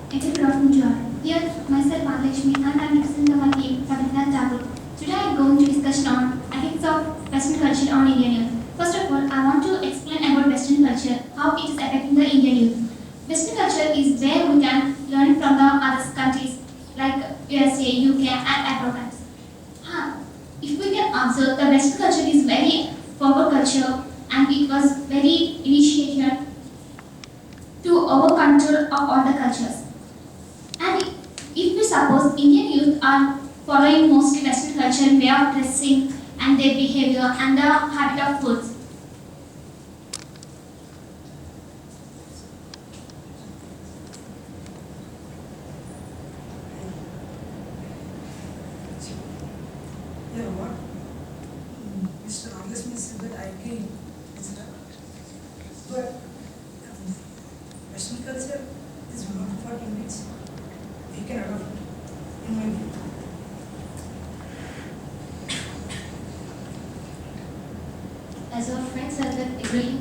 Good afternoon, Joy. Here, myself, Mahalakshmi, and I am representing the one team for the Finance Taboo. Today, I am going to discuss on effects of Western culture on Indian youth. First of all, I want to explain about Western culture, how it is affecting the Indian youth. Western culture is where we can learn from the other countries like USA, UK, and abroad. If we can observe, the Western culture is very forward culture, and it was very initiated to our control of all the cultures. And if we suppose Indian youth are following mostly Western culture way of dressing and their behavior and the habit of foods. Yeah, what Mr. Mahalakshmi said that I agree, etc. But Western culture is one of what in which we can adopt in my view. As our friend said that agree,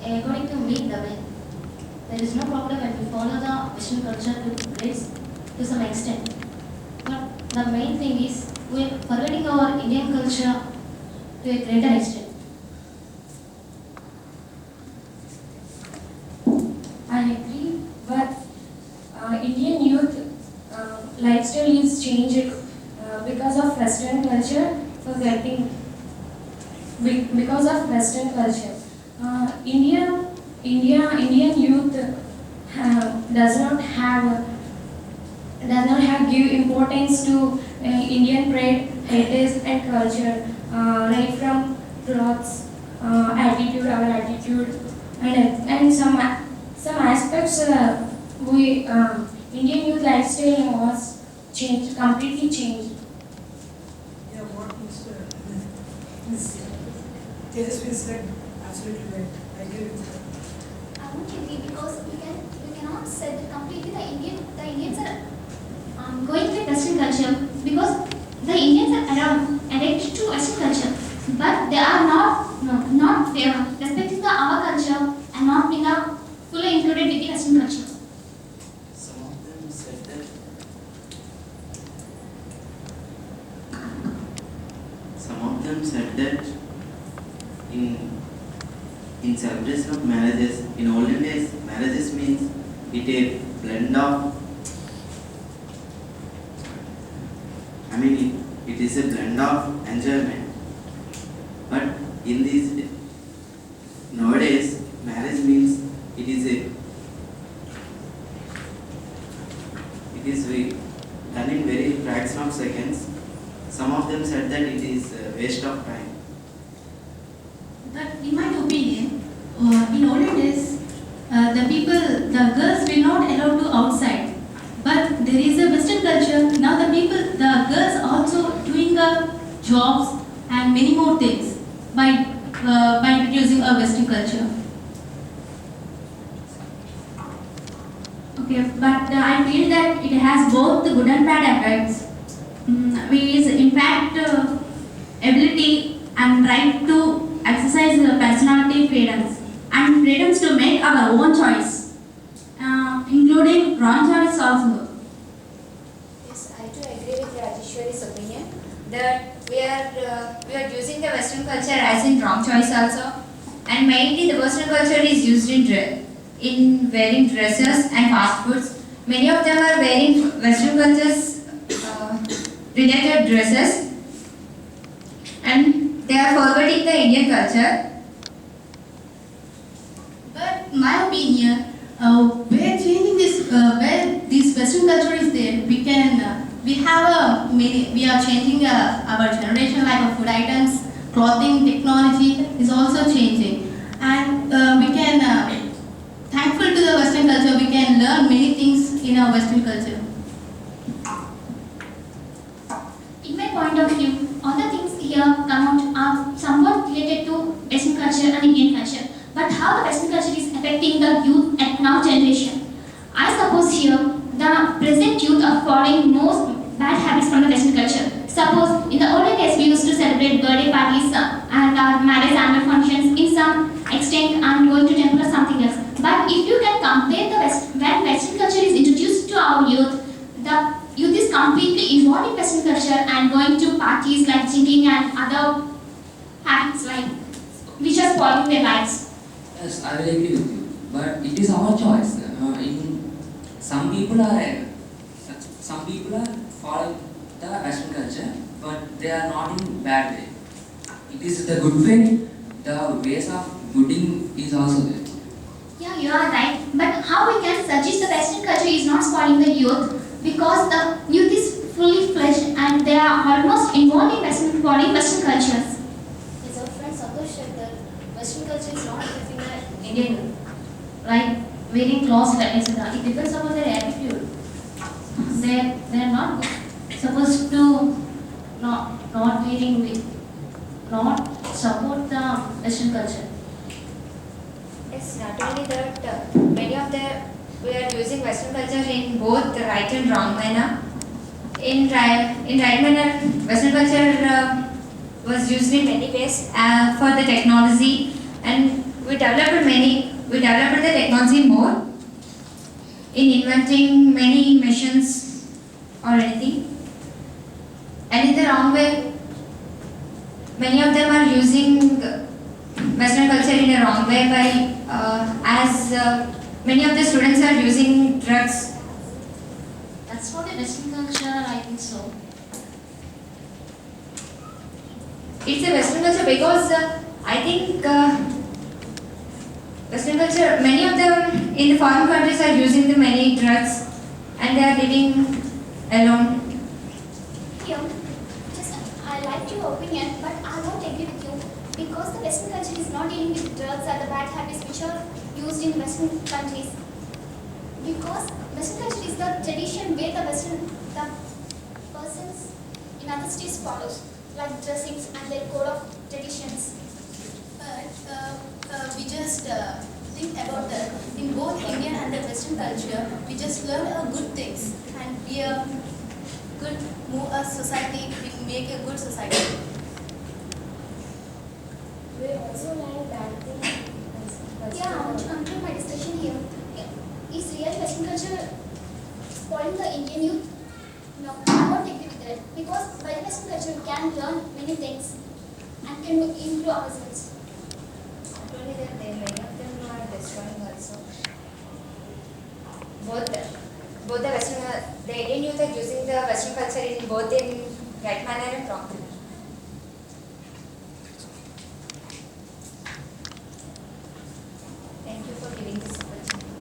according to me, there is no problem when we follow the Western culture to some extent. But the main thing is we are forgetting our Indian culture to a greater extent. I agree, but Indian youth lifestyle is changed because of Western culture. Because of Western culture, Indian youth does not have give importance to Indian pride, heritage, and culture, right from clothes, attitude, our attitude, and some aspects Indian youth lifestyle was changed, completely changed. Yeah, what Ms. Tejasvi said, absolutely right. I agree with that. I won't agree because we cannot say that completely the Indians are going with Western culture because the Indians are around addicted to Western culture, but they are not respecting our culture and not being fully included with the Western culture. Some of them said that in celebration of marriages, in olden days, marriages means it a blend of, it is a blend of enjoyment. But in these nowadays, marriage means it is done in very fraction of seconds. Some of them said that it is a waste of time. But in my opinion, in olden days, the girls were not allowed to outside. But there is a Western culture. Now the girls also doing jobs and many more things by introducing a Western culture. Okay, but I feel that it has both the good and bad effects. We is in fact ability and right to exercise personality freedoms and freedoms to make our own choice, including wrong choice also. Yes, I do agree with Rajeshwari's opinion that we are using the Western culture as in wrong choice also, and mainly the Western culture is used in wearing dresses and fast foods. Many of them are wearing Western cultures related dresses, and they are forwarding the Indian culture. But my opinion, where changing this, where this Western culture is there, we are changing our generation like food items, clothing, technology is also changing, and we can, thankful to the Western culture, we can learn many things in our Western culture. In my point of view, all the things here come out are somewhat related to Western culture and Indian culture. But how the Western culture is affecting the youth at now generation? I suppose here the present youth are following most bad habits from the Western culture. Suppose in the olden days we used to celebrate birthday parties and our marriage annual functions in some extent and going to temple or something else. But if you can compare when Western with you, but it is our choice. Some people are following the Western culture, but they are not in bad way. It is the good way. The ways of gooding is also there. Yeah, you are right. But how we can suggest the Western culture is not spoiling the youth, because the youth is fully fledged and they are almost involved in following Western cultures. Yes, our friend Santosh said that Western culture is not affecting the Indian youth, like wearing clothes, etc. It depends upon their attitude. They are not supposed to not wearing not support the Western culture. It's not only that many of we are using Western culture in both the right and wrong manner. In right manner, Western culture was used in many ways for the technology, and we developed the technology more in inventing many machines or anything. And in the wrong way, many of them are using Western culture in a wrong way by as many of the students are using drugs. That's not a Western culture, I think so. It's a Western culture because I think Western culture, many of them in the foreign countries are using the many drugs and they are living alone. Here, just I like your opinion, but I won't agree with you, because the Western culture is not dealing with drugs or the bad habits which are used in Western countries. Because Western culture is the tradition where the persons in other states follows, like dressings and their code of traditions. But we just think about that in both Indian and the Western culture, we just learn good things and we move a society, we make a good society. We also learn bad things. Yeah, I want to conclude my discussion here. Is real Western culture spoiling the Indian youth? No, I won't agree with that, because by Western culture we can learn many things and can improve ourselves. Not only that, many of them are destroying also. Both the Western, the Indian youth are using the Western culture in both in right manner and wrong.